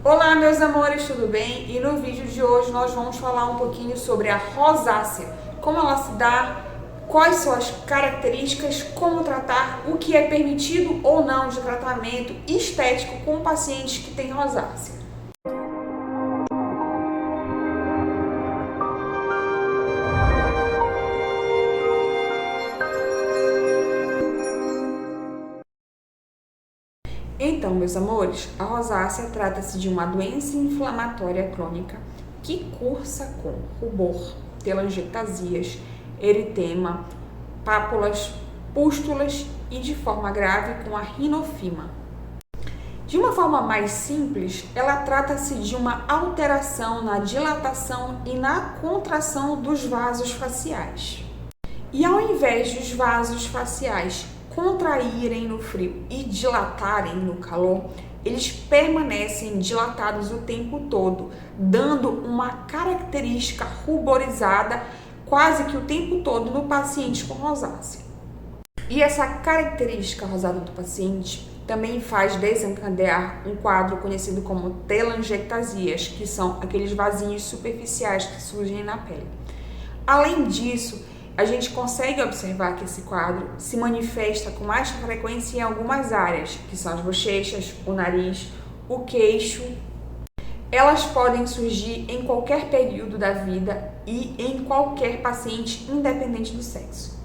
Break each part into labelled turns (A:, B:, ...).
A: Olá, meus amores, tudo bem? E no vídeo de hoje nós vamos falar um pouquinho sobre a rosácea, como ela se dá, quais são as características, como tratar, o que é permitido ou não de tratamento estético com pacientes que têm rosácea. Então, meus amores, a rosácea trata-se de uma doença inflamatória crônica que cursa com rubor, telangiectasias, eritema, pápulas, pústulas e, de forma grave, com a rinofima. De uma forma mais simples, ela trata-se de uma alteração na dilatação e na contração dos vasos faciais. E ao invés dos vasos faciais contraírem no frio e dilatarem no calor, eles permanecem dilatados o tempo todo, dando uma característica ruborizada quase que o tempo todo no paciente com rosácea. E essa característica rosada do paciente também faz desencadear um quadro conhecido como telangiectasias, que são aqueles vasinhos superficiais que surgem na pele. Além disso, a gente consegue observar que esse quadro se manifesta com mais frequência em algumas áreas, que são as bochechas, o nariz, o queixo. Elas podem surgir em qualquer período da vida e em qualquer paciente, independente do sexo.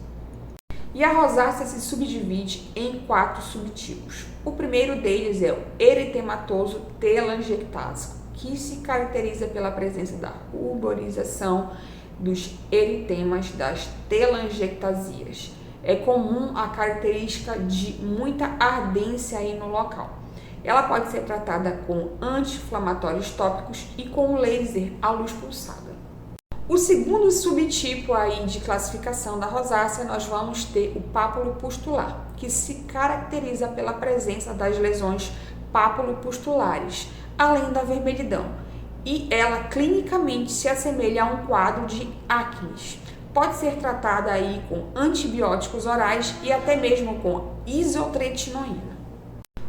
A: E a rosácea se subdivide em 4 subtipos. O primeiro deles é o eritematoso telangiectásico, que se caracteriza pela presença da ruborização dos eritemas das telangiectasias. É comum a característica de muita ardência aí no local. Ela pode ser tratada com anti-inflamatórios tópicos e com laser à luz pulsada. O segundo subtipo aí de classificação da rosácea, nós vamos ter o pápulo pustular, que se caracteriza pela presença das lesões papulopustulares, além da vermelhidão. E ela clinicamente se assemelha a um quadro de acne. Pode ser tratada aí com antibióticos orais e até mesmo com isotretinoína.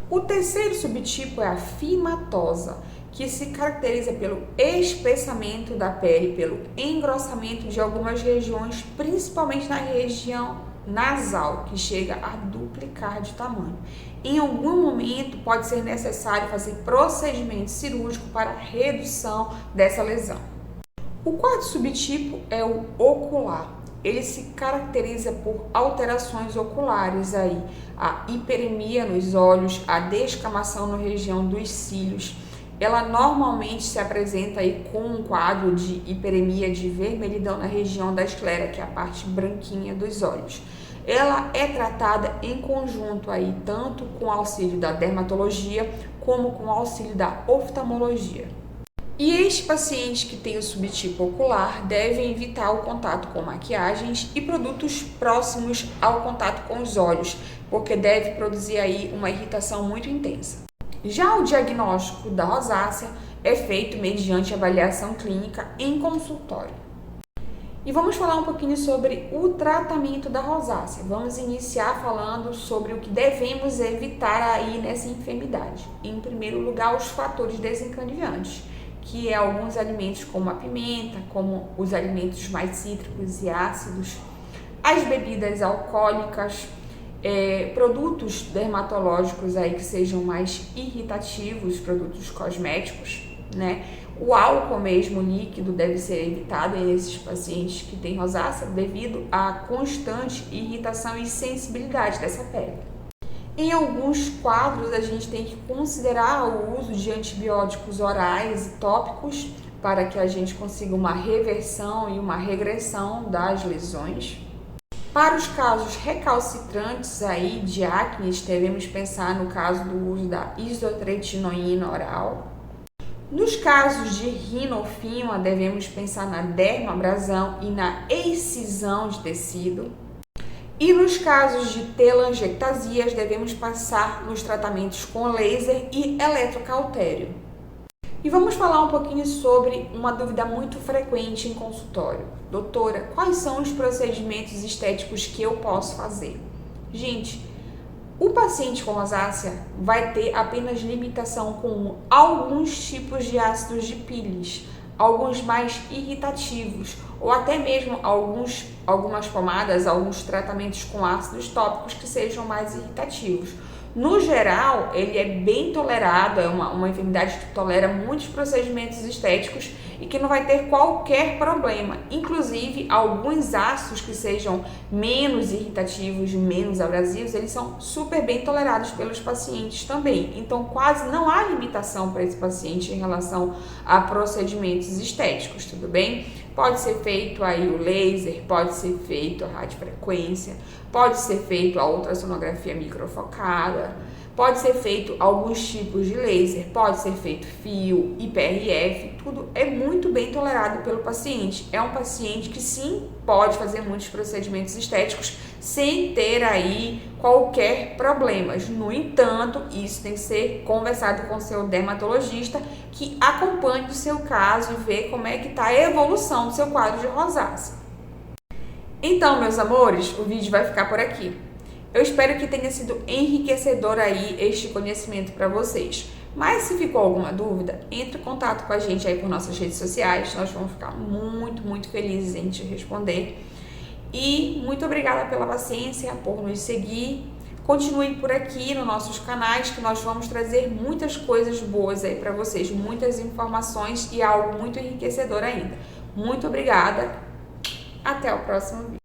A: O terceiro subtipo é a fimatosa, que se caracteriza pelo espessamento da pele, pelo engrossamento de algumas regiões, principalmente na região nasal, que chega a duplicar de tamanho. Em algum momento pode ser necessário fazer procedimento cirúrgico para redução dessa lesão. O quarto subtipo é o ocular. Ele se caracteriza por alterações oculares aí, a hiperemia nos olhos, a descamação na região dos cílios. Ela normalmente se apresenta aí com um quadro de hiperemia, de vermelhidão na região da esclera, que é a parte branquinha dos olhos. Ela é tratada em conjunto aí, tanto com o auxílio da dermatologia, como com o auxílio da oftalmologia. E estes pacientes que têm o subtipo ocular devem evitar o contato com maquiagens e produtos próximos ao contato com os olhos, porque deve produzir aí uma irritação muito intensa. Já o diagnóstico da rosácea é feito mediante avaliação clínica em consultório. E vamos falar um pouquinho sobre o tratamento da rosácea. Vamos iniciar falando sobre o que devemos evitar aí nessa enfermidade. Em primeiro lugar, os fatores desencadeantes, que é alguns alimentos como a pimenta, como os alimentos mais cítricos e ácidos, as bebidas alcoólicas, produtos dermatológicos aí que sejam mais irritativos, produtos cosméticos, né? O álcool mesmo líquido deve ser evitado nesses pacientes que têm rosácea devido à constante irritação e sensibilidade dessa pele. Em alguns quadros a gente tem que considerar o uso de antibióticos orais e tópicos para que a gente consiga uma reversão e uma regressão das lesões. Para os casos recalcitrantes aí de acne, devemos pensar no caso do uso da isotretinoína oral. Nos casos de rinofima, devemos pensar na dermoabrasão e na excisão de tecido. E nos casos de telangiectasias, devemos passar nos tratamentos com laser e eletrocautério. E vamos falar um pouquinho sobre uma dúvida muito frequente em consultório. Doutora, quais são os procedimentos estéticos que eu posso fazer? Gente, O paciente com rosácea vai ter apenas limitação com alguns tipos de ácidos de Piles, alguns mais irritativos, ou até mesmo algumas pomadas, alguns tratamentos com ácidos tópicos que sejam mais irritativos. No geral, ele é bem tolerado, é uma enfermidade que tolera muitos procedimentos estéticos e que não vai ter qualquer problema. Inclusive, alguns ácidos que sejam menos irritativos, menos abrasivos, eles são super bem tolerados pelos pacientes também. Então, quase não há limitação para esse paciente em relação a procedimentos estéticos, tudo bem? Pode ser feito aí o laser, pode ser feito a radiofrequência, pode ser feito a ultrassonografia microfocada, pode ser feito alguns tipos de laser, pode ser feito fio, IPRF, tudo é muito bem tolerado pelo paciente. É um paciente que sim pode fazer muitos procedimentos estéticos sem ter aí qualquer problema. No entanto, isso tem que ser conversado com o seu dermatologista, que acompanhe o seu caso e vê como é que está a evolução do seu quadro de rosácea. Então, meus amores, o vídeo vai ficar por aqui. Eu espero que tenha sido enriquecedor aí este conhecimento para vocês. Mas se ficou alguma dúvida, entre em contato com a gente aí por nossas redes sociais. Nós vamos ficar muito felizes em te responder. E muito obrigada pela paciência, por nos seguir. Continue por aqui nos nossos canais, que nós vamos trazer muitas coisas boas aí para vocês, muitas informações e algo muito enriquecedor ainda. Muito obrigada. Até o próximo vídeo.